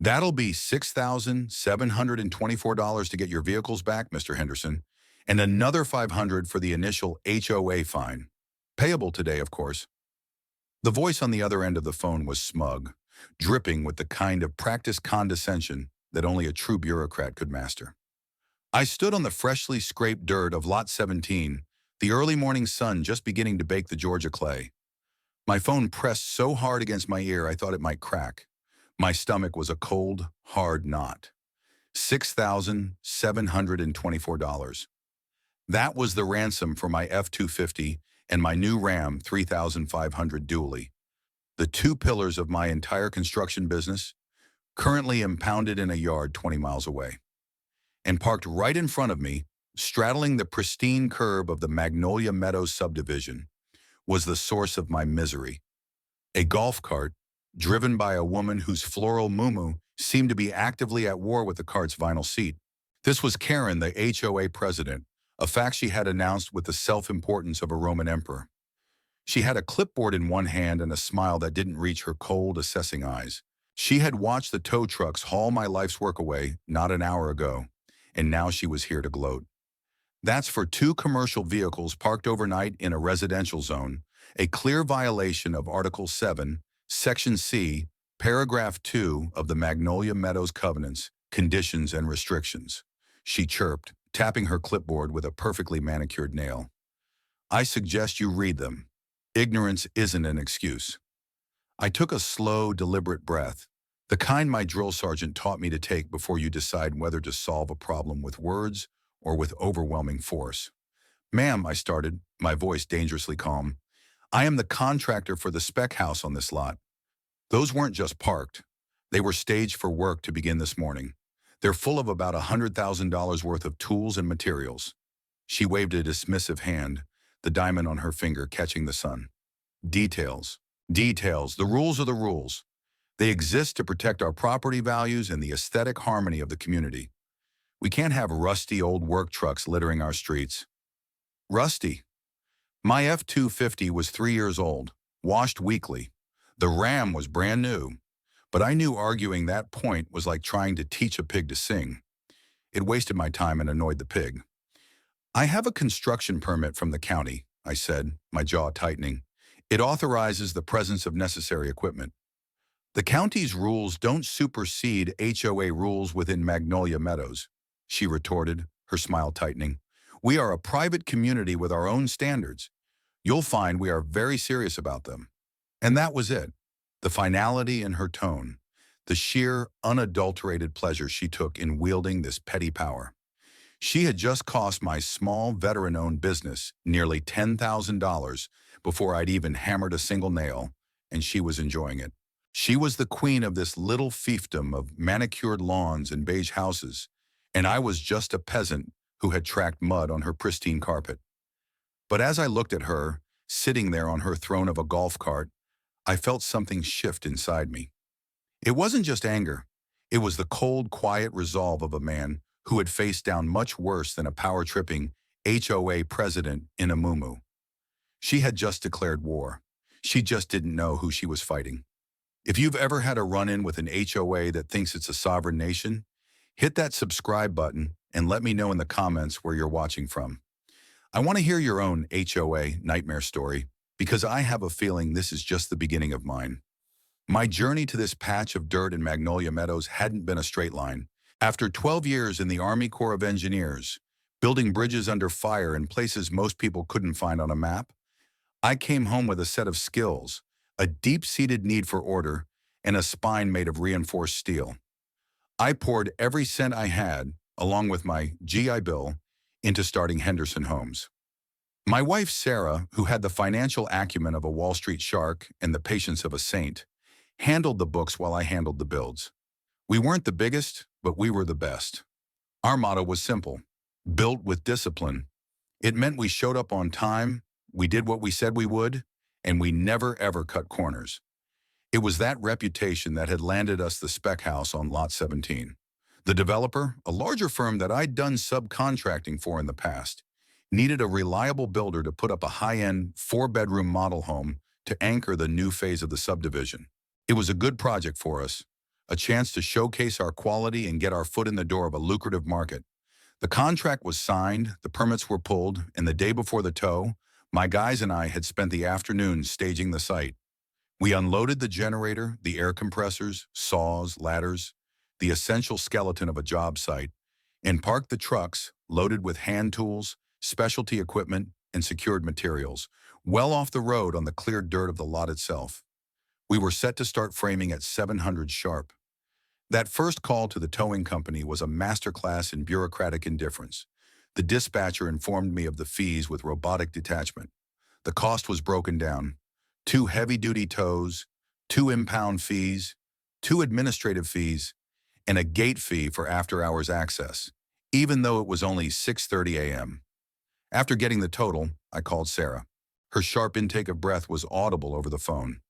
That'll be $6,724 to get your vehicles back, Mr. Henderson, and another $500 for the initial HOA fine. Payable today, of course. The voice on the other end of the phone was smug, dripping with the kind of practiced condescension that only a true bureaucrat could master. I stood on the freshly scraped dirt of Lot 17, the early morning sun just beginning to bake the Georgia clay. My phone pressed so hard against my ear I thought it might crack. My stomach was a cold, hard knot. $6,724. That was the ransom for my F-250 and my new Ram 3500 dually. The two pillars of my entire construction business, currently impounded in a yard 20 miles away. And parked right in front of me, straddling the pristine curb of the Magnolia Meadows subdivision, was the source of my misery. A golf cart, driven by a woman whose floral muumuu seemed to be actively at war with the cart's vinyl seat. This was Karen, the HOA president, a fact she had announced with the self-importance of a Roman emperor. She had a clipboard in one hand and a smile that didn't reach her cold, assessing eyes. She had watched the tow trucks haul my life's work away not an hour ago, and now she was here to gloat. That's for two commercial vehicles parked overnight in a residential zone, a clear violation of Article 7, Section C, Paragraph 2 of the Magnolia Meadows Covenants, Conditions and Restrictions. She chirped, tapping her clipboard with a perfectly manicured nail. I suggest you read them. Ignorance isn't an excuse. I took a slow, deliberate breath, the kind my drill sergeant taught me to take before you decide whether to solve a problem with words or with overwhelming force. Ma'am, I started, my voice dangerously calm. I am the contractor for the spec house on this lot. Those weren't just parked. They were staged for work to begin this morning. They're full of about $100,000 worth of tools and materials. She waved a dismissive hand, the diamond on her finger catching the sun. Details. Details. The rules are the rules. They exist to protect our property values and the aesthetic harmony of the community. We can't have rusty old work trucks littering our streets. Rusty. My F-250 was 3 years old, washed weekly. The Ram was brand new, but I knew arguing that point was like trying to teach a pig to sing. It wasted my time and annoyed the pig. I have a construction permit from the county, I said, my jaw tightening. It authorizes the presence of necessary equipment. The county's rules don't supersede HOA rules within Magnolia Meadows, she retorted, her smile tightening. We are a private community with our own standards. You'll find we are very serious about them. And that was it. The finality in her tone, the sheer, unadulterated pleasure she took in wielding this petty power. She had just cost my small, veteran-owned business nearly $10,000 before I'd even hammered a single nail, and she was enjoying it. She was the queen of this little fiefdom of manicured lawns and beige houses, and I was just a peasant who had tracked mud on her pristine carpet. But as I looked at her, sitting there on her throne of a golf cart, I felt something shift inside me. It wasn't just anger. It was the cold, quiet resolve of a man who had faced down much worse than a power-tripping HOA president in a muumuu. She had just declared war. She just didn't know who she was fighting. If you've ever had a run-in with an HOA that thinks it's a sovereign nation, hit that subscribe button and let me know in the comments where you're watching from. I want to hear your own HOA nightmare story, because I have a feeling this is just the beginning of mine. My journey to this patch of dirt in Magnolia Meadows hadn't been a straight line. After 12 years in the Army Corps of Engineers, building bridges under fire in places most people couldn't find on a map, I came home with a set of skills, a deep-seated need for order, and a spine made of reinforced steel. I poured every cent I had, along with my GI Bill, into starting Henderson Homes. My wife, Sarah, who had the financial acumen of a Wall Street shark and the patience of a saint, handled the books while I handled the builds. We weren't the biggest, but we were the best. Our motto was simple: built with discipline. It meant we showed up on time, we did what we said we would, and we never ever cut corners. It was that reputation that had landed us the spec house on Lot 17. The developer, a larger firm that I'd done subcontracting for in the past, needed a reliable builder to put up a high-end, 4-bedroom model home to anchor the new phase of the subdivision. It was a good project for us, a chance to showcase our quality and get our foot in the door of a lucrative market. The contract was signed, the permits were pulled, and the day before the tow, my guys and I had spent the afternoon staging the site. We unloaded the generator, the air compressors, saws, ladders, the essential skeleton of a job site, and parked the trucks, loaded with hand tools, specialty equipment, and secured materials, well off the road on the cleared dirt of the lot itself. We were set to start framing at 700 sharp. That first call to the towing company was a masterclass in bureaucratic indifference. The dispatcher informed me of the fees with robotic detachment. The cost was broken down. 2 heavy-duty tows, 2 impound fees, 2 administrative fees, and a gate fee for after-hours access, even though it was only 6:30 a.m. After getting the total, I called Sarah. Her sharp intake of breath was audible over the phone.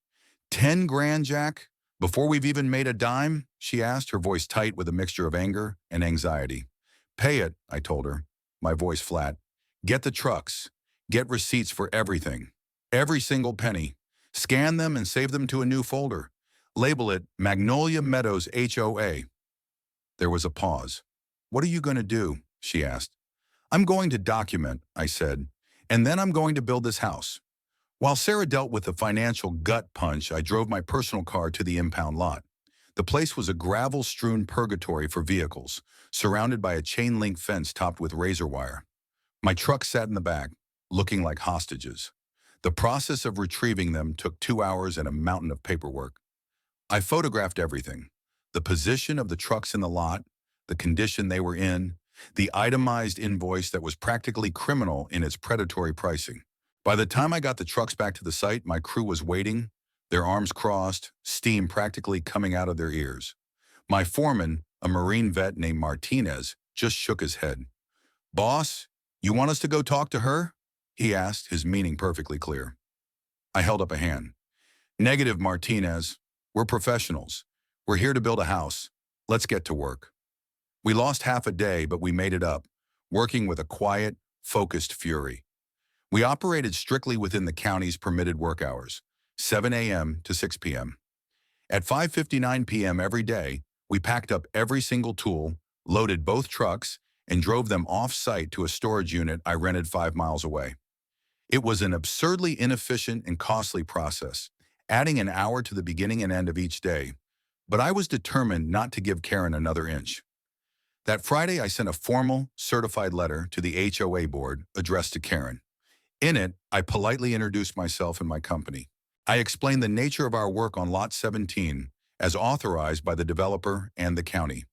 10 grand, Jack? Before we've even made a dime? She asked, her voice tight with a mixture of anger and anxiety. Pay it, I told her, my voice flat. Get the trucks. Get receipts for everything. Every single penny. Scan them and save them to a new folder. Label it Magnolia Meadows HOA. There was a pause. What are you going to do? She asked. I'm going to document, I said, and then I'm going to build this house. While Sarah dealt with the financial gut punch, I drove my personal car to the impound lot. The place was a gravel-strewn purgatory for vehicles, surrounded by a chain-link fence topped with razor wire. My truck sat in the back, looking like hostages. The process of retrieving them took 2 hours and a mountain of paperwork. I photographed everything: the position of the trucks in the lot, the condition they were in, the itemized invoice that was practically criminal in its predatory pricing. By the time I got the trucks back to the site, my crew was waiting, their arms crossed, steam practically coming out of their ears. My foreman, a Marine vet named Martinez, just shook his head. Boss, you want us to go talk to her? He asked, his meaning perfectly clear. I held up a hand. Negative, Martinez. We're professionals. We're here to build a house. Let's get to work. We lost half a day, but we made it up, working with a quiet, focused fury. We operated strictly within the county's permitted work hours, 7 a.m. to 6 p.m. At 5:59 p.m. every day, we packed up every single tool, loaded both trucks, and drove them off-site to a storage unit I rented 5 miles away. It was an absurdly inefficient and costly process, adding an hour to the beginning and end of each day, but I was determined not to give Karen another inch. That Friday, I sent a formal, certified letter to the HOA board addressed to Karen. In it, I politely introduced myself and my company. I explained the nature of our work on Lot 17 as authorized by the developer and the county.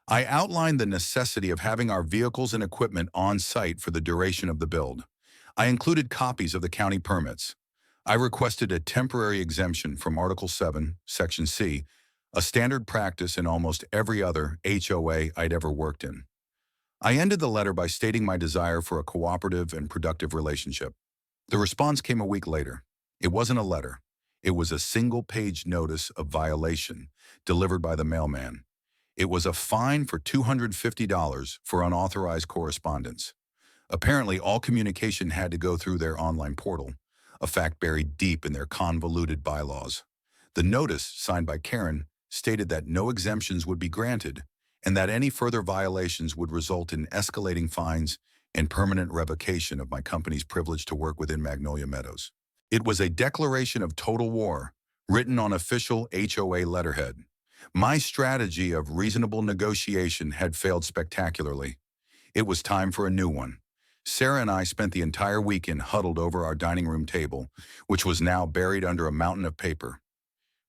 I outlined the necessity of having our vehicles and equipment on site for the duration of the build. I included copies of the county permits. I requested a temporary exemption from Article 7, Section C, a standard practice in almost every other HOA I'd ever worked in. I ended the letter by stating my desire for a cooperative and productive relationship. The response came a week later. It wasn't a letter. It was a single-page notice of violation delivered by the mailman. It was a fine for $250 for unauthorized correspondence. Apparently, all communication had to go through their online portal, a fact buried deep in their convoluted bylaws. The notice, signed by Karen, stated that no exemptions would be granted and that any further violations would result in escalating fines and permanent revocation of my company's privilege to work within Magnolia Meadows. It was a declaration of total war, written on official HOA letterhead. My strategy of reasonable negotiation had failed spectacularly. It was time for a new one. Sarah and I spent the entire weekend huddled over our dining room table, which was now buried under a mountain of paper.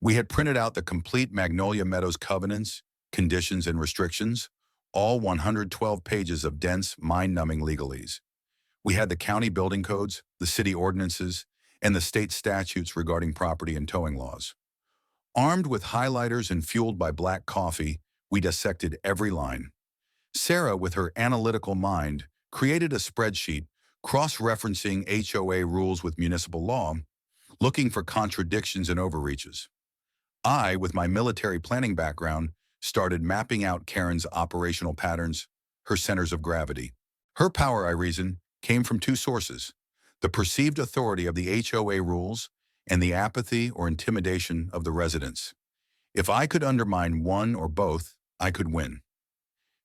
We had printed out the complete Magnolia Meadows covenants, conditions, and restrictions, all 112 pages of dense, mind-numbing legalese. We had the county building codes, the city ordinances, and the state statutes regarding property and towing laws. Armed with highlighters and fueled by black coffee, we dissected every line. Sarah, with her analytical mind, created a spreadsheet cross-referencing HOA rules with municipal law, looking for contradictions and overreaches. I, with my military planning background, started mapping out Karen's operational patterns, her centers of gravity. Her power, I reasoned, came from 2 sources: the perceived authority of the HOA rules and the apathy or intimidation of the residents. If I could undermine one or both, I could win.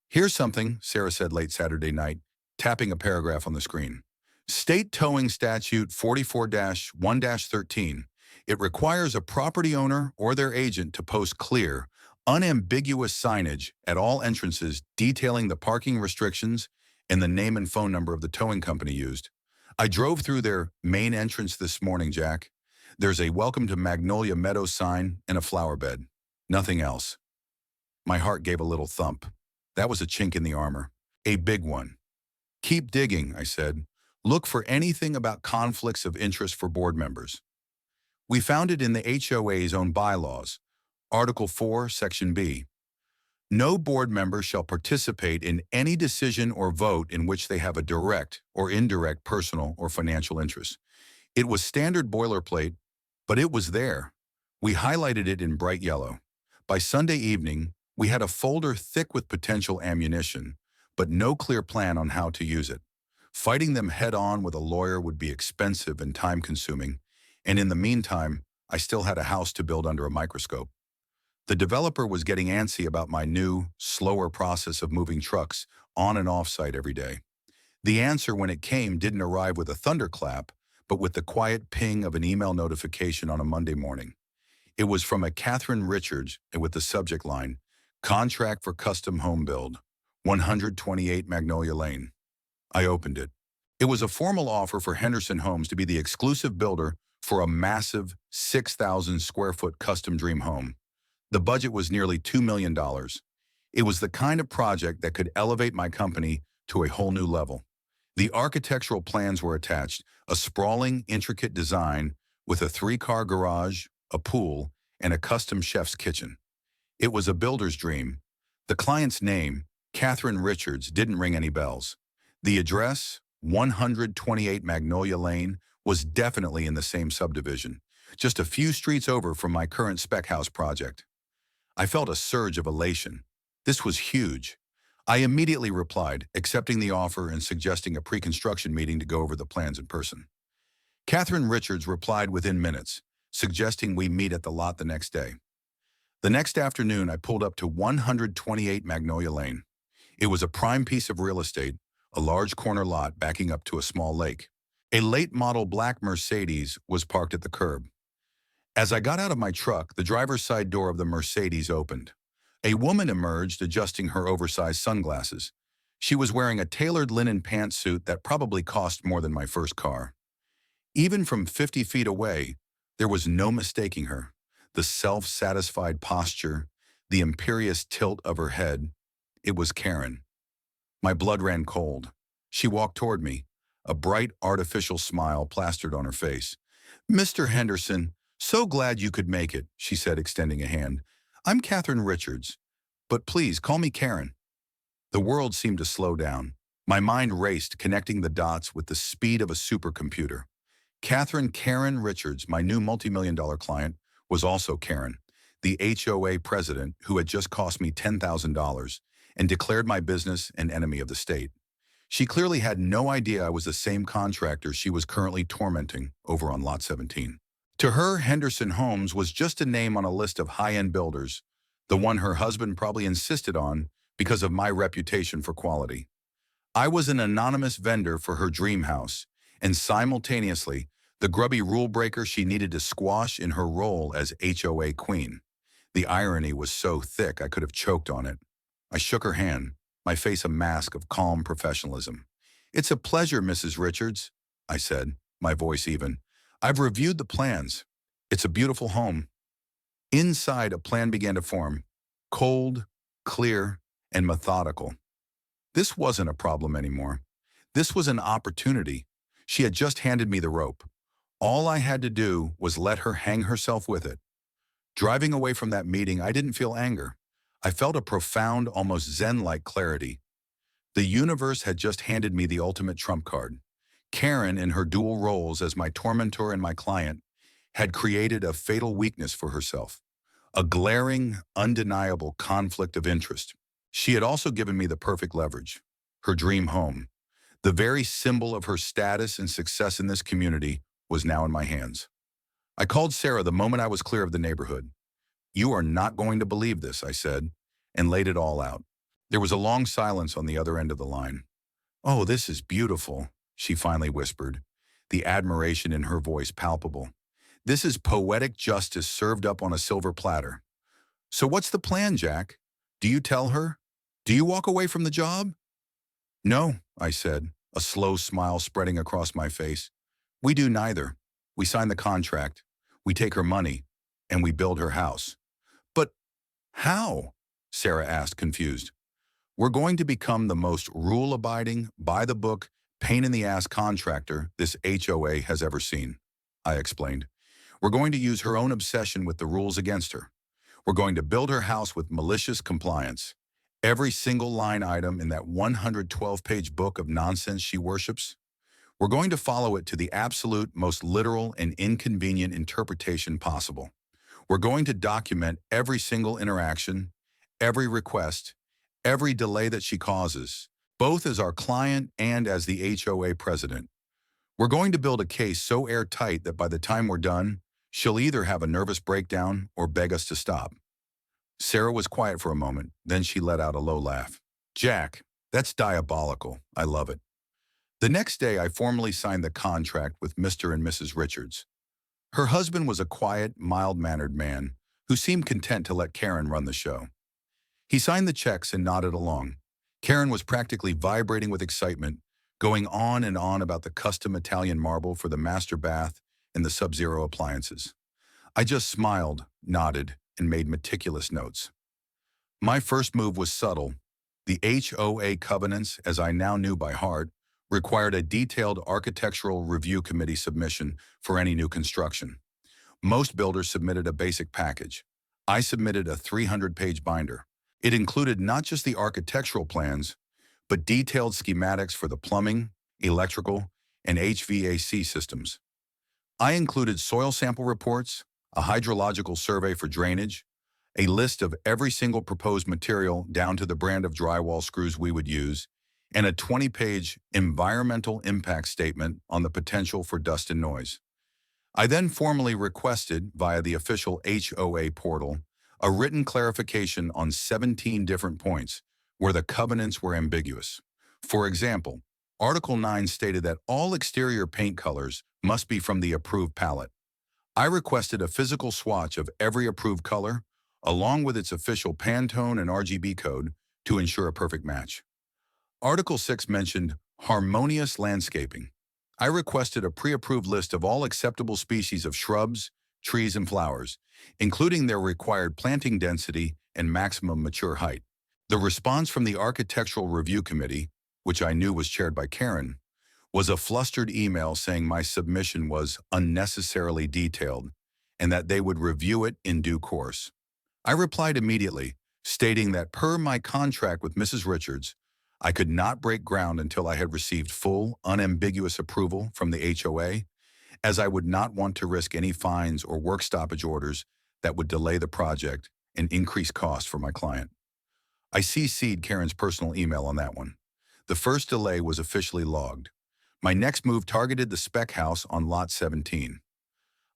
Here's something, Sarah said late Saturday night, tapping a paragraph on the screen. State Towing Statute 44-1-13. It requires a property owner or their agent to post clear, unambiguous signage at all entrances detailing the parking restrictions and the name and phone number of the towing company used. I drove through their main entrance this morning, Jack. There's a Welcome to Magnolia Meadows sign and a flower bed. Nothing else. My heart gave a little thump. That was a chink in the armor. A big one. Keep digging, I said. Look for anything about conflicts of interest for board members. We found it in the HOA's own bylaws. Article 4, Section B. No board member shall participate in any decision or vote in which they have a direct or indirect personal or financial interest. It was standard boilerplate, but it was there. We highlighted it in bright yellow. By Sunday evening, we had a folder thick with potential ammunition, but no clear plan on how to use it. Fighting them head-on with a lawyer would be expensive and time-consuming, and in the meantime, I still had a house to build under a microscope. The developer was getting antsy about my new, slower process of moving trucks on and off site every day. The answer when it came didn't arrive with a thunderclap, but with the quiet ping of an email notification on a Monday morning. It was from a Catherine Richards with the subject line, Contract for Custom Home Build, 128 Magnolia Lane. I opened it. It was a formal offer for Henderson Homes to be the exclusive builder for a massive 6,000 square foot custom dream home. The budget was nearly $2 million. It was the kind of project that could elevate my company to a whole new level. The architectural plans were attached, a sprawling, intricate design with a 3-car garage, a pool, and a custom chef's kitchen. It was a builder's dream. The client's name, Catherine Richards, didn't ring any bells. The address, 128 Magnolia Lane, was definitely in the same subdivision, just a few streets over from my current spec house project. I felt a surge of elation. This was huge. I immediately replied, accepting the offer and suggesting a pre-construction meeting to go over the plans in person. Catherine Richards replied within minutes, suggesting we meet at the lot the next day. The next afternoon, I pulled up to 128 Magnolia Lane. It was a prime piece of real estate, a large corner lot backing up to a small lake. A late-model black Mercedes was parked at the curb. As I got out of my truck, the driver's side door of the Mercedes opened. A woman emerged, adjusting her oversized sunglasses. She was wearing a tailored linen pantsuit that probably cost more than my first car. Even from 50 feet away, there was no mistaking her. The self-satisfied posture, the imperious tilt of her head. It was Karen. My blood ran cold. She walked toward me, a bright artificial smile plastered on her face. "Mr. Henderson, so glad you could make it," she said, extending a hand. "I'm Catherine Richards, but please call me Karen." The world seemed to slow down. My mind raced, connecting the dots with the speed of a supercomputer. Karen Richards, my new multi-million-dollar client, was also Karen, the HOA president who had just cost me $10,000 and declared my business an enemy of the state. She clearly had no idea I was the same contractor she was currently tormenting over on Lot 17. To her, Henderson Homes was just a name on a list of high-end builders, the one her husband probably insisted on because of my reputation for quality. I was an anonymous vendor for her dream house, and simultaneously, the grubby rule breaker she needed to squash in her role as HOA queen. The irony was so thick I could have choked on it. I shook her hand, my face a mask of calm professionalism. "It's a pleasure, Mrs. Richards," I said, my voice even. "I've reviewed the plans. It's a beautiful home." Inside, a plan began to form, cold, clear, and methodical. This wasn't a problem anymore. This was an opportunity. She had just handed me the rope. All I had to do was let her hang herself with it. Driving away from that meeting, I didn't feel anger. I felt a profound, almost zen-like clarity. The universe had just handed me the ultimate trump card. Karen, in her dual roles as my tormentor and my client, had created a fatal weakness for herself, a glaring, undeniable conflict of interest. She had also given me the perfect leverage, her dream home. The very symbol of her status and success in this community was now in my hands. I called Sarah the moment I was clear of the neighborhood. "You are not going to believe this," I said, and laid it all out. There was a long silence on the other end of the line. "Oh, this is beautiful," she finally whispered, the admiration in her voice palpable. "This is poetic justice served up on a silver platter. So what's the plan, Jack? Do you tell her? Do you walk away from the job?" "No," I said, a slow smile spreading across my face. "We do neither. We sign the contract, we take her money, and we build her house." "But how?" Sarah asked, confused. "We're going to become the most rule-abiding, by-the-book, pain-in-the-ass contractor this HOA has ever seen," I explained. "We're going to use her own obsession with the rules against her. We're going to build her house with malicious compliance. Every single line item in that 112-page book of nonsense she worships. We're going to follow it to the absolute most literal and inconvenient interpretation possible. We're going to document every single interaction, every request, every delay that she causes, both as our client and as the HOA president. We're going to build a case so airtight that by the time we're done, she'll either have a nervous breakdown or beg us to stop." Sarah was quiet for a moment, then she let out a low laugh. "Jack, that's diabolical. I love it." The next day, I formally signed the contract with Mr. and Mrs. Richards. Her husband was a quiet, mild-mannered man who seemed content to let Karen run the show. He signed the checks and nodded along. Karen was practically vibrating with excitement, going on and on about the custom Italian marble for the master bath and the Sub-Zero appliances. I just smiled, nodded, and made meticulous notes. My first move was subtle. The HOA covenants, as I now knew by heart, required a detailed architectural review committee submission for any new construction. Most builders submitted a basic package. I submitted a 300-page binder. It included not just the architectural plans, but detailed schematics for the plumbing, electrical, and HVAC systems. I included soil sample reports, a hydrological survey for drainage, a list of every single proposed material down to the brand of drywall screws we would use, and a 20-page environmental impact statement on the potential for dust and noise. I then formally requested, via the official HOA portal, a written clarification on 17 different points where the covenants were ambiguous. For example, Article 9 stated that all exterior paint colors must be from the approved palette. I requested a physical swatch of every approved color, along with its official Pantone and RGB code, to ensure a perfect match. Article 6 mentioned harmonious landscaping. I requested a pre-approved list of all acceptable species of shrubs, trees, and flowers, including their required planting density and maximum mature height. The response from the Architectural Review Committee, which I knew was chaired by Karen, was a flustered email saying my submission was unnecessarily detailed and that they would review it in due course. I replied immediately, stating that per my contract with Mrs. Richards, I could not break ground until I had received full, unambiguous approval from the HOA, as I would not want to risk any fines or work stoppage orders that would delay the project and increase costs for my client. I CC'd Karen's personal email on that one. The first delay was officially logged. My next move targeted the spec house on Lot 17.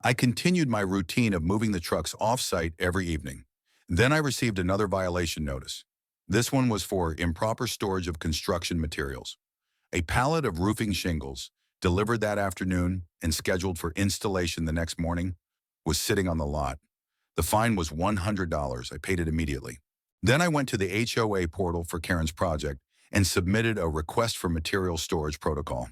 I continued my routine of moving the trucks off-site every evening. Then I received another violation notice. This one was for improper storage of construction materials. A pallet of roofing shingles, delivered that afternoon and scheduled for installation the next morning, was sitting on the lot. The fine was $100. I paid it immediately. Then I went to the HOA portal for Karen's project and submitted a request for material storage protocol.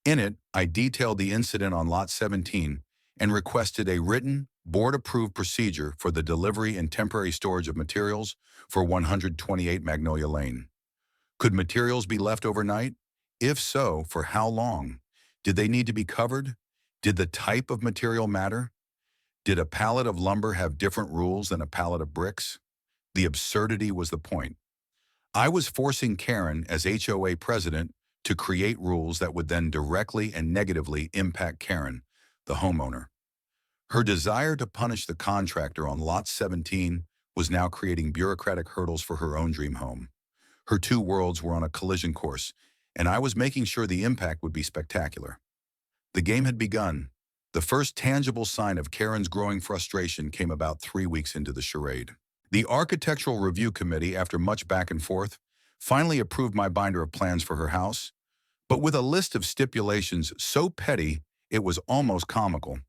In it, I detailed the incident on Lot 17 and requested a written, board-approved procedure for the delivery and temporary storage of materials for 128 Magnolia Lane. Could materials be left overnight? If so, for how long? Did they need to be covered? Did the type of material matter? Did a pallet of lumber have different rules than a pallet of bricks? The absurdity was the point. I was forcing Karen, as HOA president, to create rules that would then directly and negatively impact Karen, the homeowner. Her desire to punish the contractor on Lot 17 was now creating bureaucratic hurdles for her own dream home. Her two worlds were on a collision course, and I was making sure the impact would be spectacular. The game had begun. The first tangible sign of Karen's growing frustration came about 3 weeks into the charade. The Architectural Review Committee, after much back and forth, finally approved my binder of plans for her house, but with a list of stipulations so petty it was almost comical.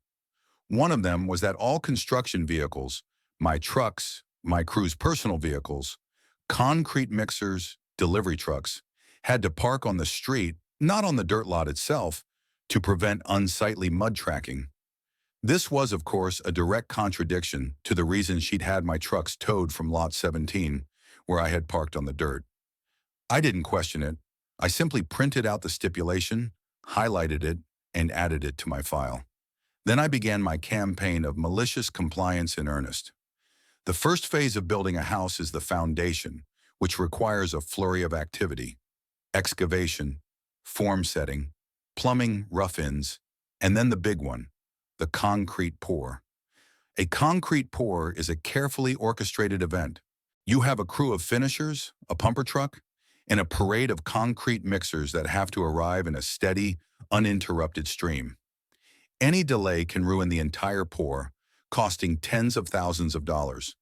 One of them was that all construction vehicles, my trucks, my crew's personal vehicles, concrete mixers, delivery trucks, had to park on the street, not on the dirt lot itself, to prevent unsightly mud tracking. This was, of course, a direct contradiction to the reason she'd had my trucks towed from Lot 17, where I had parked on the dirt. I didn't question it. I simply printed out the stipulation, highlighted it, and added it to my file. Then I began my campaign of malicious compliance in earnest. The first phase of building a house is the foundation, which requires a flurry of activity: excavation, form setting, plumbing rough-ins, and then the big one, the concrete pour. A concrete pour is a carefully orchestrated event. You have a crew of finishers, a pumper truck, and a parade of concrete mixers that have to arrive in a steady, uninterrupted stream. Any delay can ruin the entire pour, costing tens of thousands of dollars.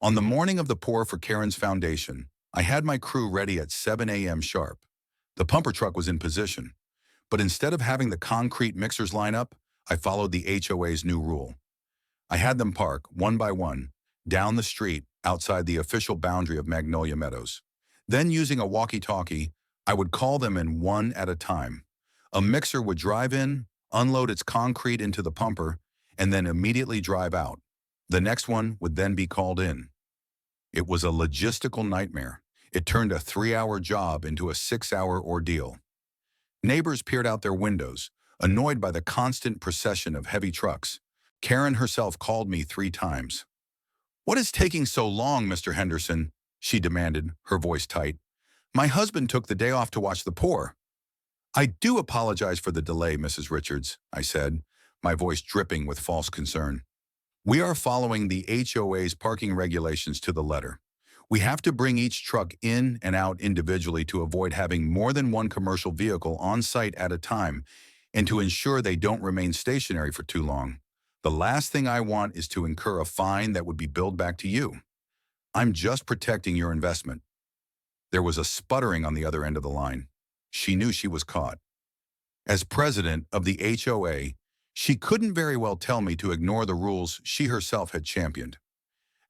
On the morning of the pour for Karen's foundation, I had my crew ready at 7 a.m. sharp. The pumper truck was in position, but instead of having the concrete mixers line up, I followed the HOA's new rule. I had them park, one by one, down the street outside the official boundary of Magnolia Meadows. Then, using a walkie-talkie, I would call them in one at a time. A mixer would drive in, unload its concrete into the pumper, and then immediately drive out. The next one would then be called in. It was a logistical nightmare. It turned a 3-hour job into a 6-hour ordeal. Neighbors peered out their windows, annoyed by the constant procession of heavy trucks. Karen herself called me 3 times. "What is taking so long, Mr. Henderson?" she demanded, her voice tight. "My husband took the day off to watch the pour." "I do apologize for the delay, Mrs. Richards," I said, my voice dripping with false concern. "We are following the HOA's parking regulations to the letter. We have to bring each truck in and out individually to avoid having more than one commercial vehicle on site at a time and to ensure they don't remain stationary for too long. The last thing I want is to incur a fine that would be billed back to you. I'm just protecting your investment." There was a sputtering on the other end of the line. She knew she was caught. As president of the HOA, she couldn't very well tell me to ignore the rules she herself had championed.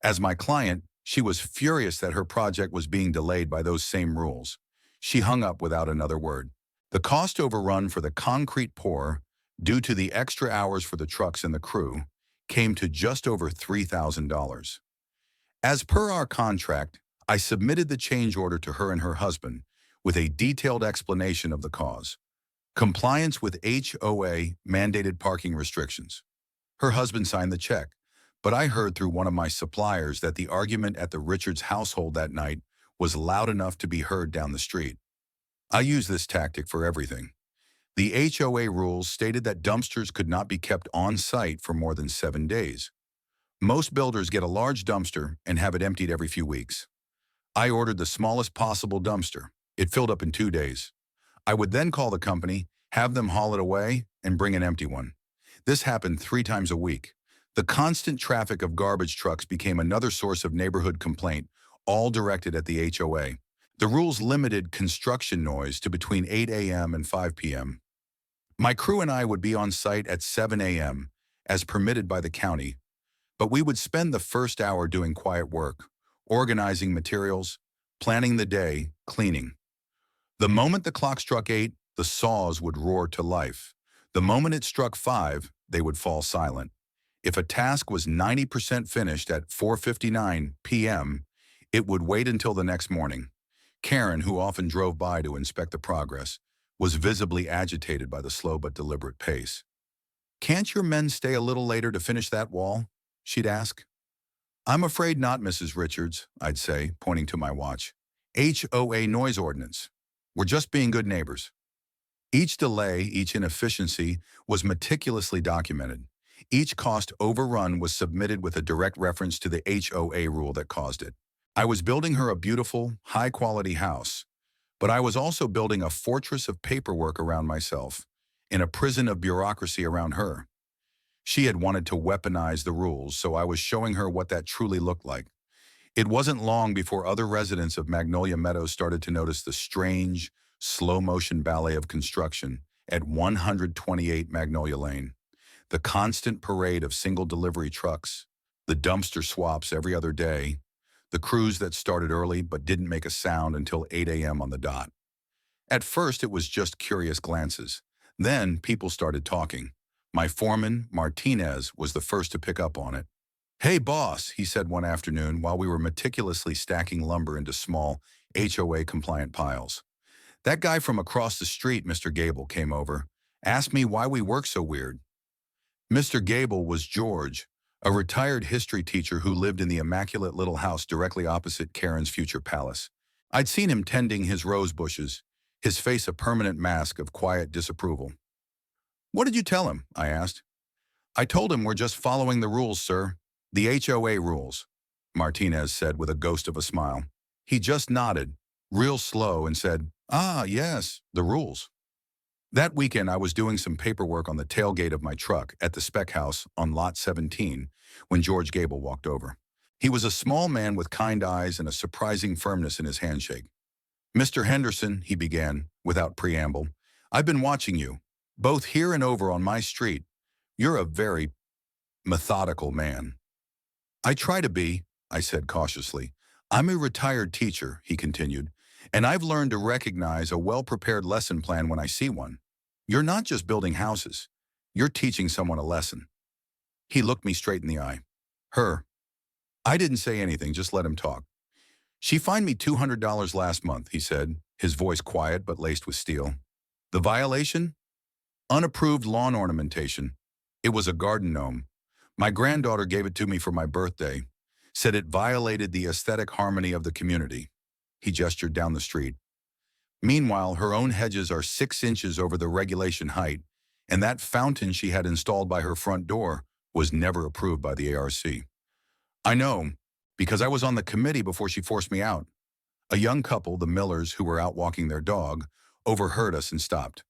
As my client, she was furious that her project was being delayed by those same rules. She hung up without another word. The cost overrun for the concrete pour, due to the extra hours for the trucks and the crew, came to just over $3,000. As per our contract, I submitted the change order to her and her husband with a detailed explanation of the cause: compliance with HOA mandated parking restrictions. Her husband signed the check, but I heard through one of my suppliers that the argument at the Richards household that night was loud enough to be heard down the street. I use this tactic for everything. The HOA rules stated that dumpsters could not be kept on site for more than 7 days. Most builders get a large dumpster and have it emptied every few weeks. I ordered the smallest possible dumpster. It filled up in 2 days. I would then call the company, have them haul it away, and bring an empty one. This happened 3 times a week. The constant traffic of garbage trucks became another source of neighborhood complaint, all directed at the HOA. The rules limited construction noise to between 8 a.m. and 5 p.m. My crew and I would be on site at 7 a.m., as permitted by the county, but we would spend the first hour doing quiet work, organizing materials, planning the day, cleaning. The moment the clock struck 8, the saws would roar to life. The moment it struck 5, they would fall silent. If a task was 90% finished at 4:59 p.m., it would wait until the next morning. Karen, who often drove by to inspect the progress, was visibly agitated by the slow but deliberate pace. "Can't your men stay a little later to finish that wall?" she'd ask. "I'm afraid not, Mrs. Richards," I'd say, pointing to my watch. "HOA noise ordinance. We're just being good neighbors." Each delay, each inefficiency was meticulously documented. Each cost overrun was submitted with a direct reference to the HOA rule that caused it. I was building her a beautiful, high-quality house, but I was also building a fortress of paperwork around myself, in a prison of bureaucracy around her. She had wanted to weaponize the rules, so I was showing her what that truly looked like. It wasn't long before other residents of Magnolia Meadows started to notice the strange, slow-motion ballet of construction at 128 Magnolia Lane. The constant parade of single delivery trucks, the dumpster swaps every other day, the crews that started early but didn't make a sound until 8 a.m. on the dot. At first, it was just curious glances. Then, people started talking. My foreman, Martinez, was the first to pick up on it. "Hey, boss," he said one afternoon while we were meticulously stacking lumber into small, HOA-compliant piles. "That guy from across the street, Mr. Gable, came over. Asked me why we work so weird." Mr. Gable was George, a retired history teacher who lived in the immaculate little house directly opposite Karen's future palace. I'd seen him tending his rose bushes, his face a permanent mask of quiet disapproval. "What did you tell him?" I asked. "I told him we're just following the rules, sir. The HOA rules," Martinez said with a ghost of a smile. He just nodded, real slow, and said, "Ah, yes, the rules." That weekend, I was doing some paperwork on the tailgate of my truck at the spec house on Lot 17 when George Gable walked over. He was a small man with kind eyes and a surprising firmness in his handshake. "Mr. Henderson," he began, without preamble, "I've been watching you, both here and over on my street. You're a very methodical man." "I try to be," I said cautiously. "I'm a retired teacher," he continued, "and I've learned to recognize a well-prepared lesson plan when I see one. You're not just building houses. You're teaching someone a lesson." He looked me straight in the eye. "Her." I didn't say anything, just let him talk. "She fined me $200 last month," he said, his voice quiet but laced with steel. "The violation? Unapproved lawn ornamentation. It was a garden gnome. My granddaughter gave it to me for my birthday. Said it violated the aesthetic harmony of the community." He gestured down the street. "Meanwhile, her own hedges are 6 inches over the regulation height, and that fountain she had installed by her front door was never approved by the ARC. I know, because I was on the committee before she forced me out." A young couple, the Millers, who were out walking their dog, overheard us and stopped.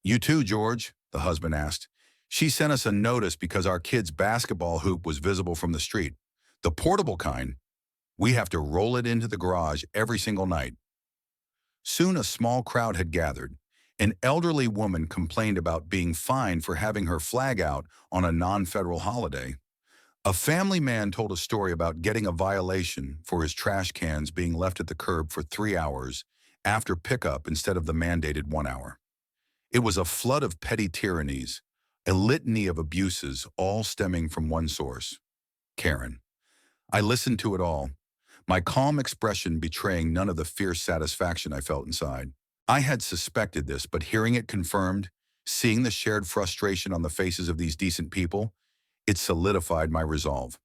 "You too, George?" the husband asked. "She sent us a notice because our kid's basketball hoop was visible from the street. The portable kind. We have to roll it into the garage every single night." Soon a small crowd had gathered. An elderly woman complained about being fined for having her flag out on a non-federal holiday. A family man told a story about getting a violation for his trash cans being left at the curb for 3 hours after pickup instead of the mandated 1 hour. It was a flood of petty tyrannies, a litany of abuses, all stemming from one source: Karen. I listened to it all, my calm expression betraying none of the fierce satisfaction I felt inside. I had suspected this, but hearing it confirmed, seeing the shared frustration on the faces of these decent people, it solidified my resolve.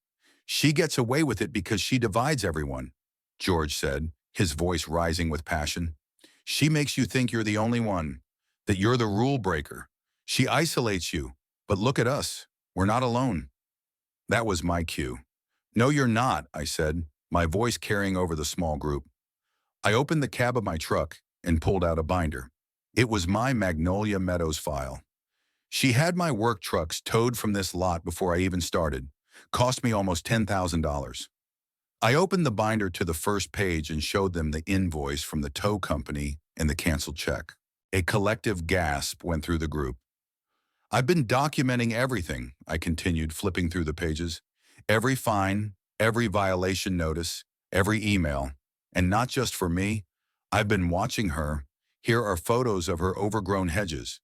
"She gets away with it because she divides everyone," George said, his voice rising with passion. "She makes you think you're the only one, that you're the rule breaker. She isolates you, but look at us. We're not alone." That was my cue. "No, you're not," I said, my voice carrying over the small group. I opened the cab of my truck and pulled out a binder. It was my Magnolia Meadows file. She had my work trucks towed from this lot before I even started. Cost me almost $10,000. I opened the binder to the first page and showed them the invoice from the tow company and the canceled check. A collective gasp went through the group. "I've been documenting everything," I continued, flipping through the pages. "Every fine, every violation notice, every email. And not just for me. I've been watching her. Here are photos of her overgrown hedges.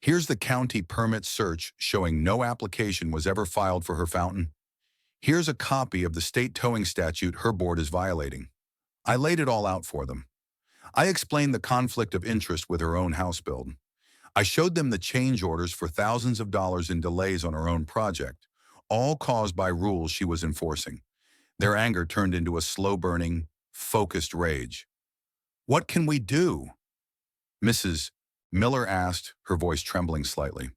Here's the county permit search showing no application was ever filed for her fountain. Here's a copy of the state towing statute her board is violating." I laid it all out for them. I explained the conflict of interest with her own house build. I showed them the change orders for thousands of dollars in delays on her own project, all caused by rules she was enforcing. Their anger turned into a slow-burning, focused rage. "What can we do?" Mrs. Miller asked, her voice trembling slightly.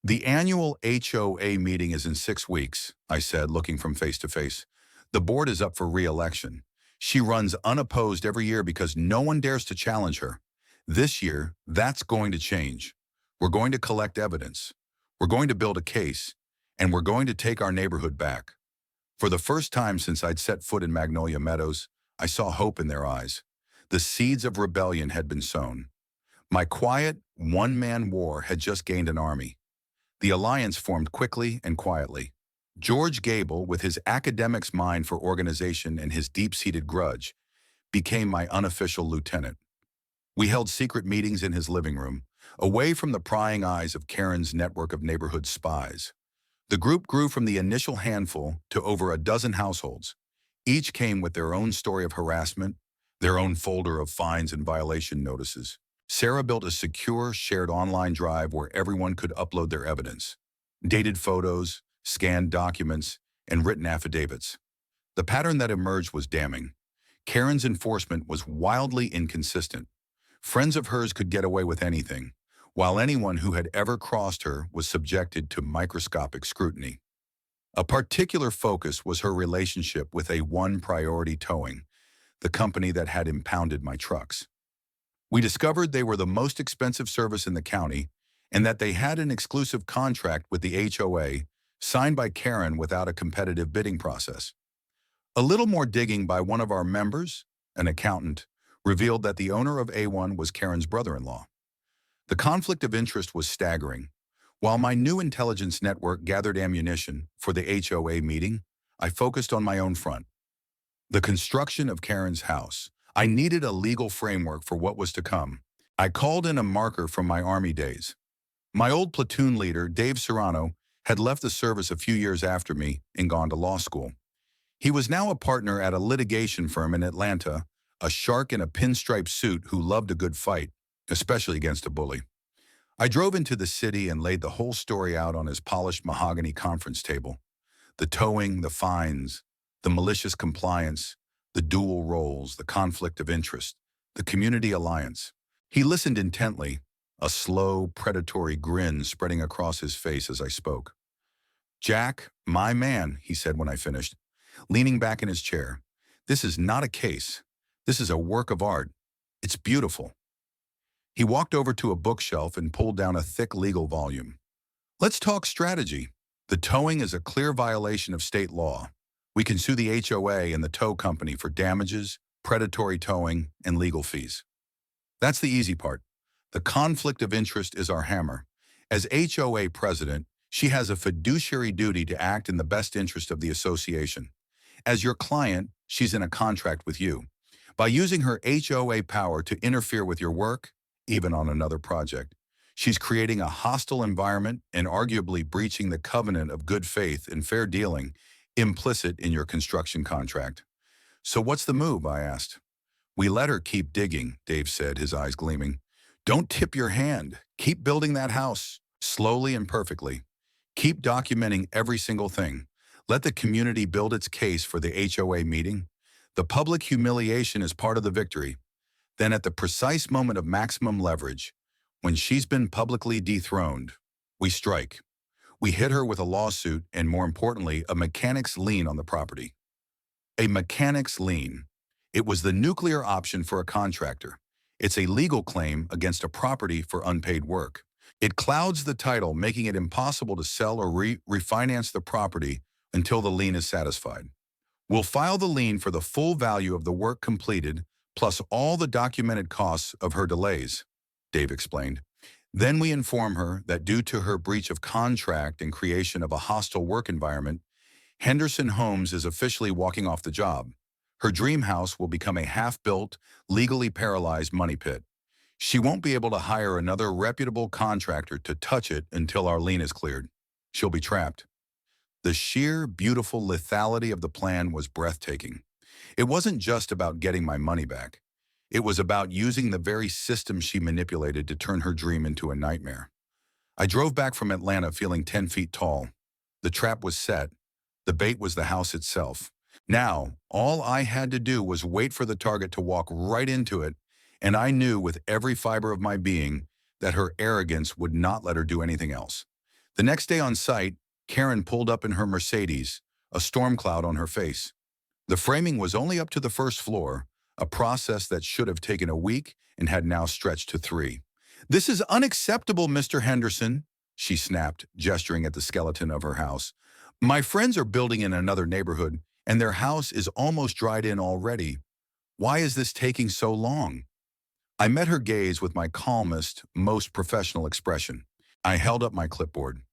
"The annual HOA meeting is in 6 weeks, I said, looking from face to face. The board is up for re-election. She runs unopposed every year because no one dares to challenge her. This year, that's going to change. We're going to collect evidence. We're going to build a case. and we're going to take our neighborhood back. For the first time since I'd set foot in Magnolia Meadows, I saw hope in their eyes. The seeds of rebellion had been sown. My quiet, one-man war had just gained an army. The alliance formed quickly and quietly. George Gable, with his academic's mind for organization and his deep-seated grudge, became my unofficial lieutenant. We held secret meetings in his living room, away from the prying eyes of Karen's network of neighborhood spies. The group grew from the initial handful to over a dozen households. Each came with their own story of harassment, their own folder of fines and violation notices. Sarah built a secure, shared online drive where everyone could upload their evidence. Dated photos, scanned documents, and written affidavits. The pattern that emerged was damning. Karen's enforcement was wildly inconsistent. Friends of hers could get away with anything, while anyone who had ever crossed her was subjected to microscopic scrutiny. A particular focus was her relationship with A1 Priority Towing, the company that had impounded my trucks. We discovered they were the most expensive service in the county and that they had an exclusive contract with the HOA signed by Karen without a competitive bidding process. A little more digging by one of our members, an accountant, revealed that the owner of A1 was Karen's brother-in-law. The conflict of interest was staggering. While my new intelligence network gathered ammunition for the HOA meeting, I focused on my own front. The construction of Karen's house. I needed a legal framework for what was to come. I called in a marker from my Army days. My old platoon leader, Dave Serrano, had left the service a few years after me and gone to law school. He was now a partner at a litigation firm in Atlanta, a shark in a pinstripe suit who loved a good fight, especially against a bully. I drove into the city and laid the whole story out on his polished mahogany conference table. The towing, the fines, the malicious compliance, the dual roles, the conflict of interest, the community alliance. He listened intently, a slow, predatory grin spreading across his face as I spoke. "Jack, my man," he said when I finished, leaning back in his chair. "This is not a case. This is a work of art. It's beautiful." He walked over to a bookshelf and pulled down a thick legal volume. "Let's talk strategy. The towing is a clear violation of state law. We can sue the HOA and the tow company for damages, predatory towing, and legal fees. That's the easy part. The conflict of interest is our hammer. As HOA president, she has a fiduciary duty to act in the best interest of the association. As your client, she's in a contract with you. By using her HOA power to interfere with your work, even on another project, she's creating a hostile environment and arguably breaching the covenant of good faith and fair dealing implicit in your construction contract." "So what's the move?" I asked. "We let her keep digging," Dave said, his eyes gleaming. "Don't tip your hand. Keep building that house, slowly and perfectly. Keep documenting every single thing. Let the community build its case for the HOA meeting. The public humiliation is part of the victory. Then at the precise moment of maximum leverage, when she's been publicly dethroned, we strike. We hit her with a lawsuit and, more importantly, a mechanic's lien on the property." A mechanic's lien. It was the nuclear option for a contractor. It's a legal claim against a property for unpaid work. It clouds the title, making it impossible to sell or refinance the property until the lien is satisfied. "We'll file the lien for the full value of the work completed, plus all the documented costs of her delays," Dave explained. "Then we inform her that due to her breach of contract and creation of a hostile work environment, Henderson Homes is officially walking off the job. Her dream house will become a half-built, legally paralyzed money pit. She won't be able to hire another reputable contractor to touch it until our lien is cleared. She'll be trapped." The sheer, beautiful lethality of the plan was breathtaking. It wasn't just about getting my money back. It was about using the very system she manipulated to turn her dream into a nightmare. I drove back from Atlanta feeling 10 feet tall. The trap was set. The bait was the house itself. Now, all I had to do was wait for the target to walk right into it, and I knew with every fiber of my being that her arrogance would not let her do anything else. The next day on site, Karen pulled up in her Mercedes, a storm cloud on her face. The framing was only up to the first floor, a process that should have taken a week and had now stretched to 3. "This is unacceptable, Mr. Henderson," she snapped, gesturing at the skeleton of her house. My friends are building in another neighborhood, and their house is almost dried in already. Why is this taking so long? I met her gaze with my calmest, most professional expression. I held up my clipboard.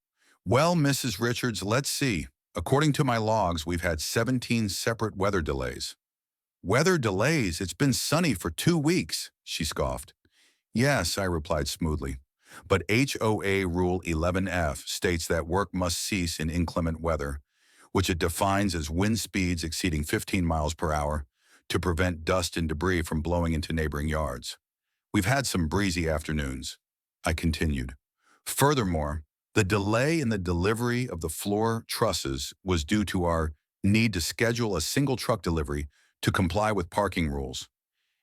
Well, Mrs. Richards, let's see. According to my logs, we've had 17 separate weather delays. Weather delays? It's been sunny for 2 weeks, she scoffed. Yes, I replied smoothly. But HOA Rule 11F states that work must cease in inclement weather, which it defines as wind speeds exceeding 15 miles per hour, to prevent dust and debris from blowing into neighboring yards. We've had some breezy afternoons, I continued. Furthermore, the delay in the delivery of the floor trusses was due to our need to schedule a single truck delivery to comply with parking rules,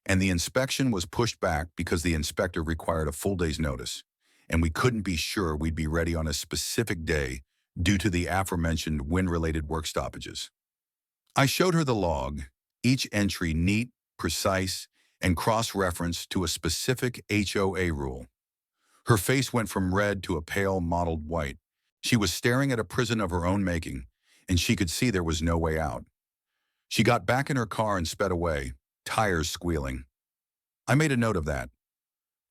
and the inspection was pushed back because the inspector required a full day's notice, and we couldn't be sure we'd be ready on a specific day due to the aforementioned wind-related work stoppages. I showed her the log, each entry neat, precise, and cross-referenced to a specific HOA rule. Her face went from red to a pale mottled white. She was staring at a prison of her own making, and she could see there was no way out. She got back in her car and sped away, tires squealing. I made a note of that.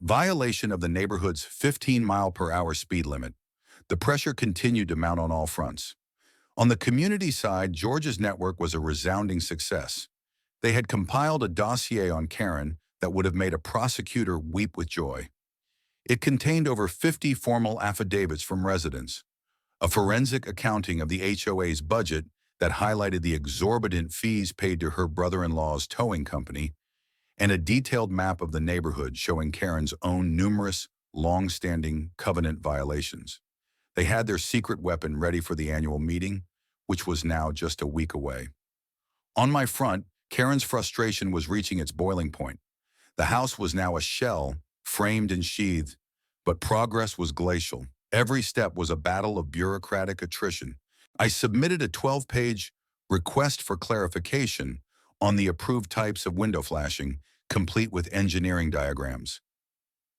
Violation of the neighborhood's 15-mile-per-hour speed limit. The pressure continued to mount on all fronts. On the community side, Georgia's network was a resounding success. They had compiled a dossier on Karen that would have made a prosecutor weep with joy. It contained over 50 formal affidavits from residents, a forensic accounting of the HOA's budget that highlighted the exorbitant fees paid to her brother-in-law's towing company, and a detailed map of the neighborhood showing Karen's own numerous, long-standing covenant violations. They had their secret weapon ready for the annual meeting, which was now just a week away. On my front, Karen's frustration was reaching its boiling point. The house was now a shell, framed and sheathed, but progress was glacial. Every step was a battle of bureaucratic attrition. I submitted a 12-page request for clarification on the approved types of window flashing, complete with engineering diagrams.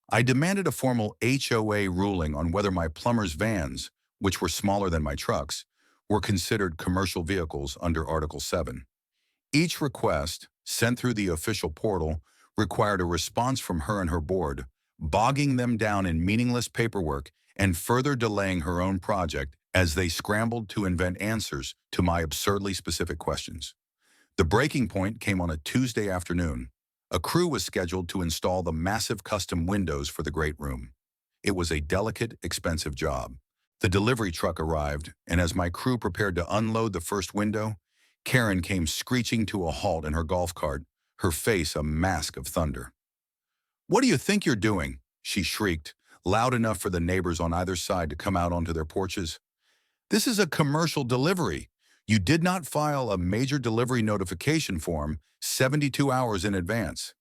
I demanded a formal HOA ruling on whether my plumber's vans, which were smaller than my trucks, were considered commercial vehicles under Article 7. Each request, sent through the official portal, required a response from her and her board, bogging them down in meaningless paperwork and further delaying her own project as they scrambled to invent answers to my absurdly specific questions. The breaking point came on a Tuesday afternoon. A crew was scheduled to install the massive custom windows for the great room. It was a delicate, expensive job. The delivery truck arrived, and as my crew prepared to unload the first window, Karen came screeching to a halt in her golf cart, her face a mask of thunder. "What do you think you're doing?" she shrieked, loud enough for the neighbors on either side to come out onto their porches. "This is a commercial delivery. You did not file a major delivery notification form 72 hours in advance."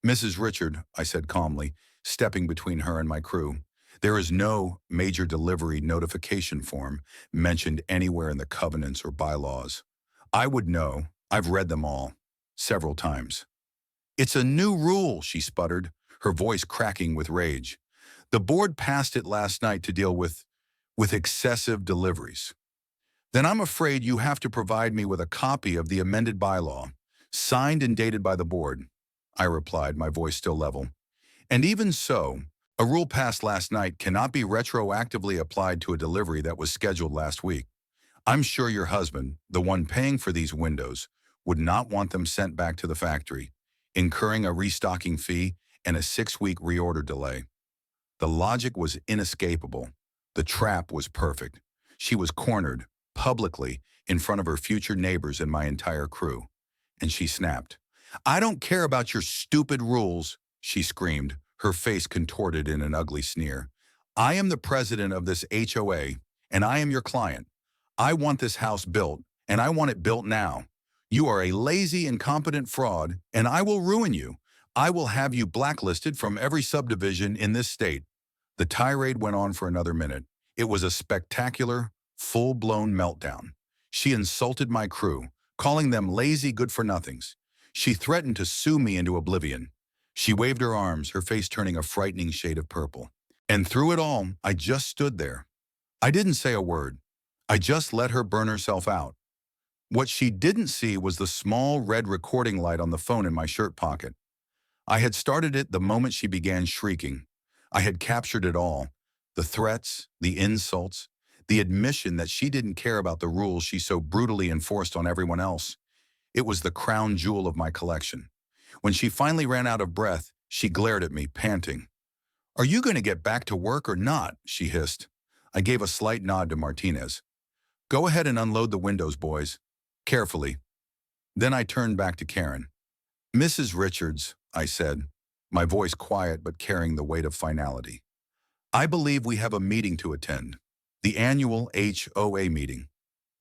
"Mrs. Richard," I said calmly, stepping between her and my crew, "there is no major delivery notification form mentioned anywhere in the covenants or bylaws. I would know. I've read them all, several times." "It's a new rule," she sputtered, her voice cracking with rage. "The board passed it last night to deal with excessive deliveries." "Then I'm afraid you have to provide me with a copy of the amended bylaw, signed and dated by the board," I replied, my voice still level. "And even so, a rule passed last night cannot be retroactively applied to a delivery that was scheduled last week. I'm sure your husband, the one paying for these windows, would not want them sent back to the factory, incurring a restocking fee and a 6-week reorder delay." The logic was inescapable. The trap was perfect. She was cornered, publicly, in front of her future neighbors and my entire crew. And she snapped. "I don't care about your stupid rules," she screamed, her face contorted in an ugly sneer. "I am the president of this HOA, and I am your client. I want this house built, and I want it built now. You are a lazy, incompetent fraud, and I will ruin you. I will have you blacklisted from every subdivision in this state." The tirade went on for another minute. It was a spectacular, full-blown meltdown. She insulted my crew, calling them lazy good-for-nothings. She threatened to sue me into oblivion. She waved her arms, her face turning a frightening shade of purple. And through it all, I just stood there, I didn't say a word. I just let her burn herself out. What she didn't see was the small red recording light on the phone in my shirt pocket. I had started it the moment she began shrieking. I had captured it all. The threats, the insults, the admission that she didn't care about the rules she so brutally enforced on everyone else. It was the crown jewel of my collection. When she finally ran out of breath, she glared at me, panting. "Are you going to get back to work or not?" she hissed. I gave a slight nod to Martinez. "Go ahead and unload the windows, boys. Carefully." Then I turned back to Karen. "Mrs. Richards," I said, my voice quiet but carrying the weight of finality. "I believe we have a meeting to attend. The annual HOA meeting.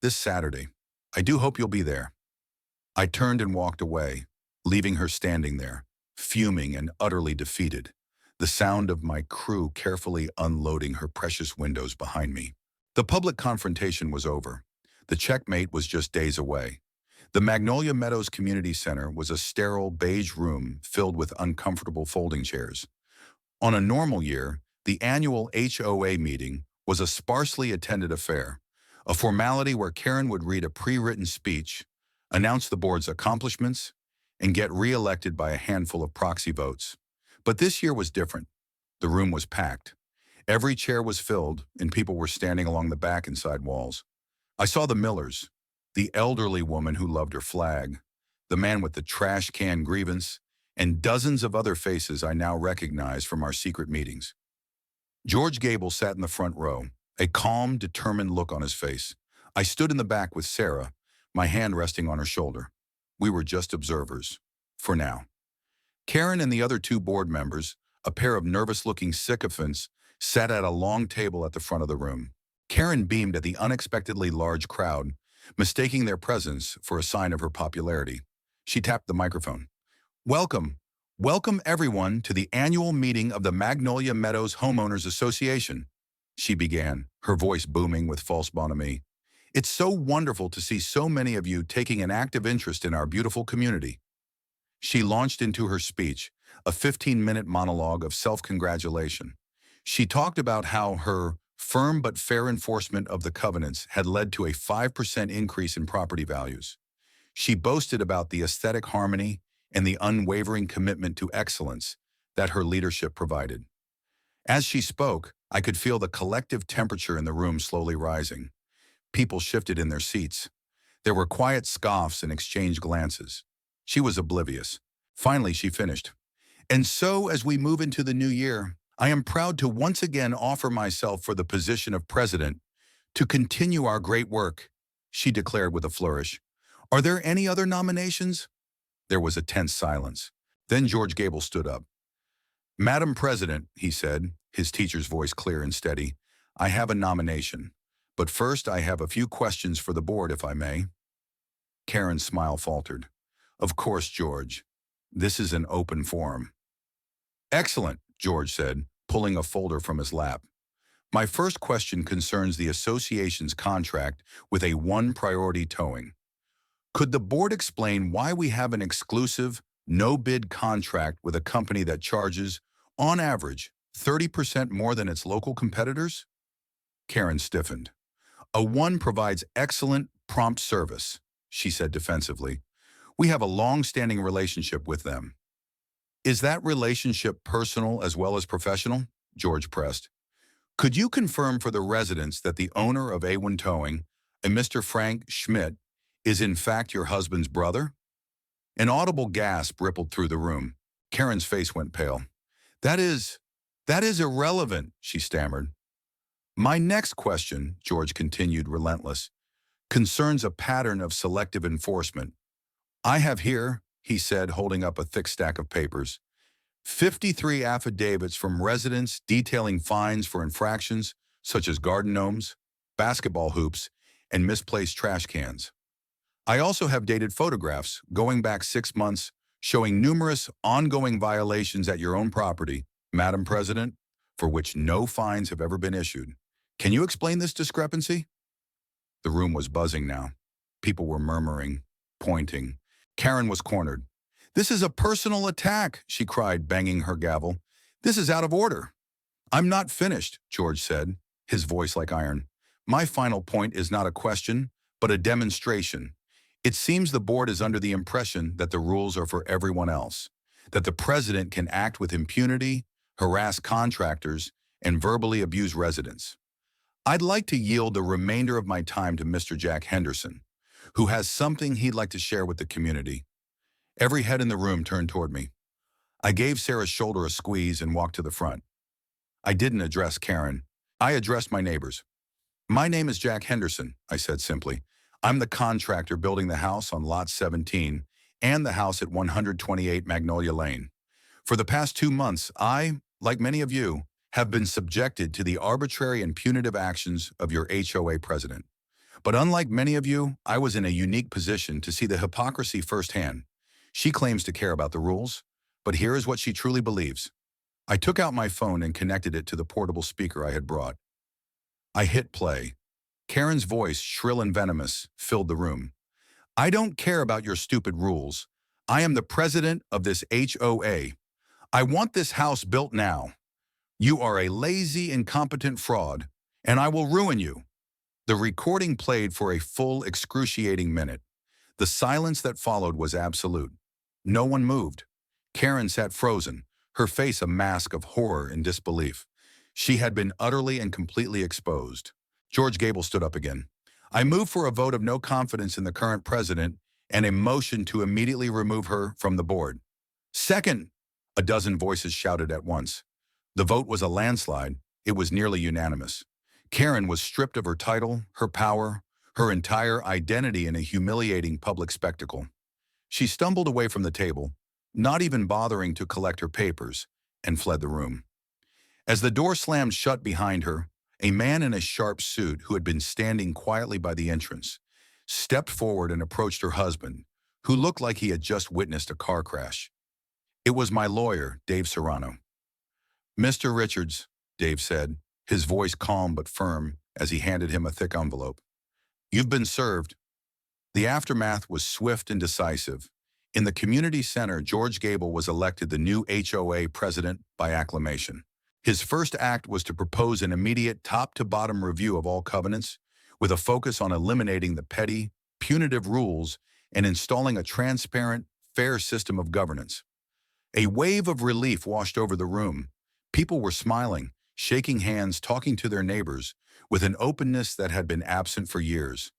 This Saturday. I do hope you'll be there." I turned and walked away, leaving her standing there, fuming and utterly defeated, the sound of my crew carefully unloading her precious windows behind me. The public confrontation was over. The checkmate was just days away. The Magnolia Meadows Community Center was a sterile beige room filled with uncomfortable folding chairs. On a normal year, the annual HOA meeting was a sparsely attended affair, a formality where Karen would read a pre-written speech, announce the board's accomplishments, and get re-elected by a handful of proxy votes. But this year was different. The room was packed. Every chair was filled, and people were standing along the back and side walls. I saw the Millers, the elderly woman who loved her flag, the man with the trash can grievance, and dozens of other faces I now recognized from our secret meetings. George Gable sat in the front row, a calm, determined look on his face. I stood in the back with Sarah, my hand resting on her shoulder. We were just observers, for now. Karen and the other two board members, a pair of nervous-looking sycophants, sat at a long table at the front of the room. Karen beamed at the unexpectedly large crowd, mistaking their presence for a sign of her popularity. She tapped the microphone. "Welcome, welcome everyone to the annual meeting of the Magnolia Meadows Homeowners Association," she began, her voice booming with false bonhomie. "It's so wonderful to see so many of you taking an active interest in our beautiful community." She launched into her speech, a 15-minute monologue of self-congratulation. She talked about how her firm but fair enforcement of the covenants had led to a 5% increase in property values. She boasted about the aesthetic harmony and the unwavering commitment to excellence that her leadership provided. As she spoke, I could feel the collective temperature in the room slowly rising. People shifted in their seats. There were quiet scoffs and exchanged glances. She was oblivious. Finally, she finished. "And so, as we move into the new year, I am proud to once again offer myself for the position of president to continue our great work," she declared with a flourish. "Are there any other nominations?" There was a tense silence. Then George Gable stood up. "Madam President," he said, his teacher's voice clear and steady, "I have a nomination. But first, I have a few questions for the board, if I may." Karen's smile faltered. "Of course, George. This is an open forum." "Excellent," George said, pulling a folder from his lap. "My first question concerns the association's contract with a one-priority towing. Could the board explain why we have an exclusive, no-bid contract with a company that charges, on average, 30% more than its local competitors?" Karen stiffened. "A one provides excellent, prompt service," she said defensively. "We have a long-standing relationship with them." "Is that relationship personal as well as professional?" George pressed. "Could you confirm for the residents that the owner of A1 Towing, a Mr. Frank Schmidt, is in fact your husband's brother?" An audible gasp rippled through the room. Karen's face went pale. That is irrelevant," she stammered. "My next question," George continued, relentless, "concerns a pattern of selective enforcement. I have here," he said, holding up a thick stack of papers, 53 affidavits from residents detailing fines for infractions such as garden gnomes, basketball hoops, and misplaced trash cans. I also have dated photographs going back 6 months showing numerous ongoing violations at your own property, Madam President, for which no fines have ever been issued. Can you explain this discrepancy?" The room was buzzing now. People were murmuring, pointing. Karen was cornered. "This is a personal attack," she cried, banging her gavel. "This is out of order." "I'm not finished," George said. his voice like iron. "My final point is not a question, but a demonstration. It seems the board is under the impression that the rules are for everyone else, that the president can act with impunity, harass contractors, and verbally abuse residents. I'd like to yield the remainder of my time to Mr. Jack Henderson, who has something he'd like to share with the community." Every head in the room turned toward me. I gave Sarah's shoulder a squeeze and walked to the front. I didn't address Karen. I addressed my neighbors. "My name is Jack Henderson," I said simply. "I'm the contractor building the house on Lot 17 and the house at 128 Magnolia Lane. For the past 2 months, I, like many of you, have been subjected to the arbitrary and punitive actions of your HOA president. But unlike many of you, I was in a unique position to see the hypocrisy firsthand. She claims to care about the rules, but here is what she truly believes." I took out my phone and connected it to the portable speaker I had brought. I hit play. Karen's voice, shrill and venomous, filled the room. "I don't care about your stupid rules. I am the president of this HOA. I want this house built now. You are a lazy, incompetent fraud, and I will ruin you." The recording played for a full, excruciating minute. The silence that followed was absolute. No one moved. Karen sat frozen, her face a mask of horror and disbelief. She had been utterly and completely exposed. George Gable stood up again. "I move for a vote of no confidence in the current president and a motion to immediately remove her from the board." "Second," a dozen voices shouted at once. The vote was a landslide. It was nearly unanimous. Karen was stripped of her title, her power, her entire identity in a humiliating public spectacle. She stumbled away from the table, not even bothering to collect her papers, and fled the room. As the door slammed shut behind her, a man in a sharp suit who had been standing quietly by the entrance stepped forward and approached her husband, who looked like he had just witnessed a car crash. It was my lawyer, Dave Serrano. "Mr. Richards," Dave said, his voice calm but firm as he handed him a thick envelope. "You've been served." The aftermath was swift and decisive. In the community center, George Gable was elected the new HOA president by acclamation. His first act was to propose an immediate top-to-bottom review of all covenants, with a focus on eliminating the petty, punitive rules and installing a transparent, fair system of governance. A wave of relief washed over the room. People were smiling, shaking hands, talking to their neighbors, with an openness that had been absent for years.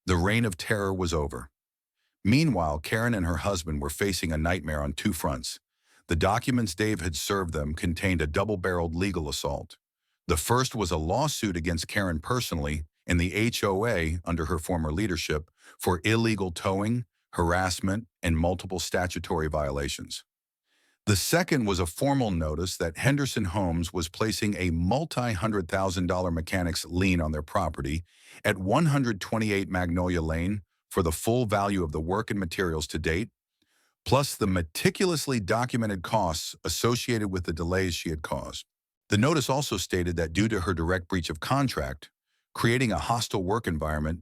The reign of terror was over. Meanwhile, Karen and her husband were facing a nightmare on two fronts. The documents Dave had served them contained a double-barreled legal assault. The first was a lawsuit against Karen personally and the HOA under her former leadership for illegal towing, harassment, and multiple statutory violations. The second was a formal notice that Henderson Homes was placing a multi-$100,000 mechanics lien on their property at 128 Magnolia Lane for the full value of the work and materials to date, plus the meticulously documented costs associated with the delays she had caused. The notice also stated that due to her direct breach of contract, creating a hostile work environment,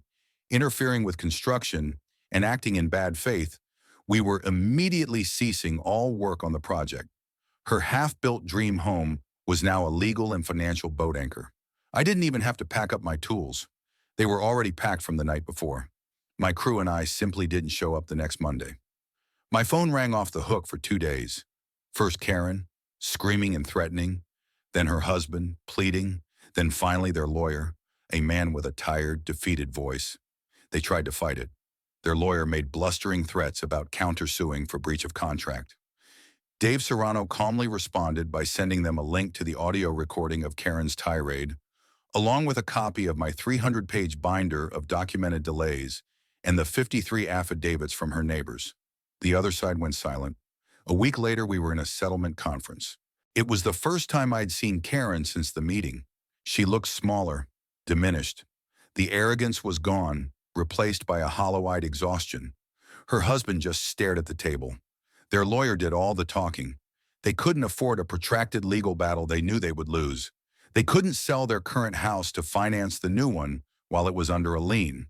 interfering with construction, and acting in bad faith, we were immediately ceasing all work on the project. Her half-built dream home was now a legal and financial boat anchor. I didn't even have to pack up my tools. They were already packed from the night before. My crew and I simply didn't show up the next Monday. My phone rang off the hook for 2 days. First Karen, screaming and threatening, then her husband, pleading, then finally their lawyer, a man with a tired, defeated voice. They tried to fight it. Their lawyer made blustering threats about countersuing for breach of contract. Dave Serrano calmly responded by sending them a link to the audio recording of Karen's tirade, along with a copy of my 300-page binder of documented delays and the 53 affidavits from her neighbors. The other side went silent. A week later, we were in a settlement conference. It was the first time I'd seen Karen since the meeting. She looked smaller, diminished. The arrogance was gone, replaced by a hollow-eyed exhaustion. Her husband just stared at the table. Their lawyer did all the talking. They couldn't afford a protracted legal battle they knew they would lose. They couldn't sell their current house to finance the new one while it was under a lien.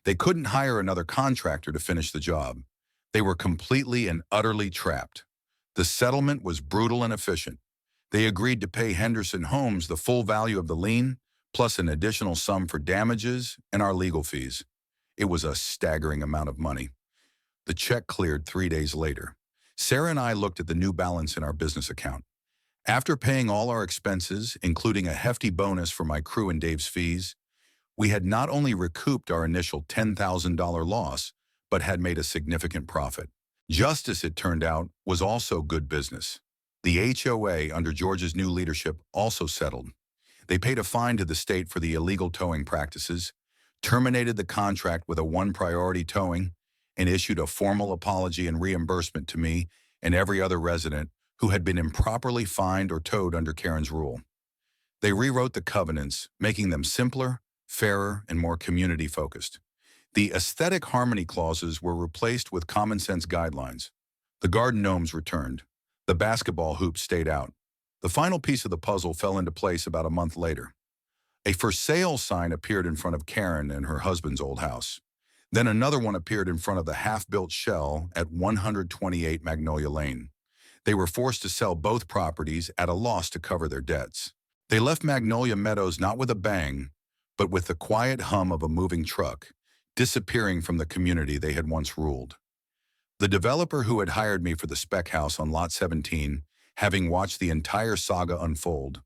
They couldn't hire another contractor to finish the job. They were completely and utterly trapped. The settlement was brutal and efficient. They agreed to pay Henderson Homes the full value of the lien, plus an additional sum for damages and our legal fees. It was a staggering amount of money. The check cleared 3 days later. Sarah and I looked at the new balance in our business account. After paying all our expenses, including a hefty bonus for my crew and Dave's fees, we had not only recouped our initial $10,000 loss, but had made a significant profit. Justice, it turned out, was also good business. The HOA, under George's new leadership, also settled. They paid a fine to the state for the illegal towing practices, terminated the contract with a one-priority towing, and issued a formal apology and reimbursement to me and every other resident who had been improperly fined or towed under Karen's rule. They rewrote the covenants, making them simpler, fairer, and more community-focused. The aesthetic harmony clauses were replaced with common-sense guidelines. The garden gnomes returned. The basketball hoops stayed out. The final piece of the puzzle fell into place about a month later. A for sale sign appeared in front of Karen and her husband's old house. Then another one appeared in front of the half-built shell at 128 Magnolia Lane. They were forced to sell both properties at a loss to cover their debts. They left Magnolia Meadows not with a bang, but with the quiet hum of a moving truck, disappearing from the community they had once ruled. The developer who had hired me for the spec house on Lot 17, having watched the entire saga unfold,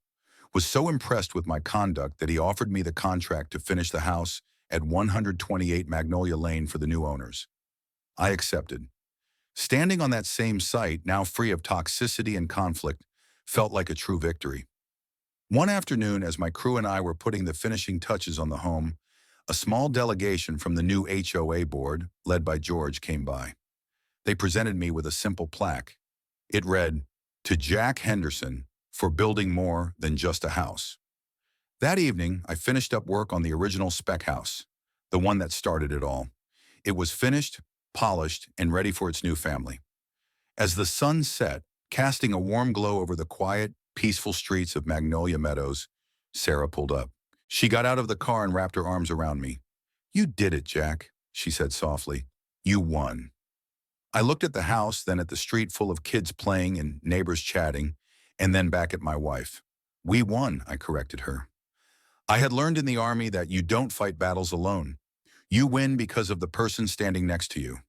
was so impressed with my conduct that he offered me the contract to finish the house at 128 Magnolia Lane for the new owners. I accepted. Standing on that same site, now free of toxicity and conflict, felt like a true victory. One afternoon, as my crew and I were putting the finishing touches on the home, a small delegation from the new HOA board, led by George, came by. They presented me with a simple plaque. It read, "To Jack Henderson, for building more than just a house." That evening, I finished up work on the original spec house, the one that started it all. It was finished, polished, and ready for its new family. As the sun set, casting a warm glow over the quiet, peaceful streets of Magnolia Meadows, Sarah pulled up. She got out of the car and wrapped her arms around me. "You did it, Jack," she said softly. "You won." I looked at the house, then at the street full of kids playing and neighbors chatting, and then back at my wife. "We won," I corrected her. I had learned in the Army that you don't fight battles alone. You win because of the person standing next to you.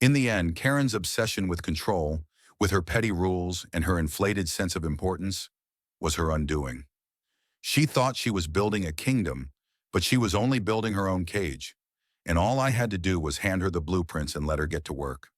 In the end, Karen's obsession with control, with her petty rules and her inflated sense of importance, was her undoing. She thought she was building a kingdom, but she was only building her own cage, and all I had to do was hand her the blueprints and let her get to work.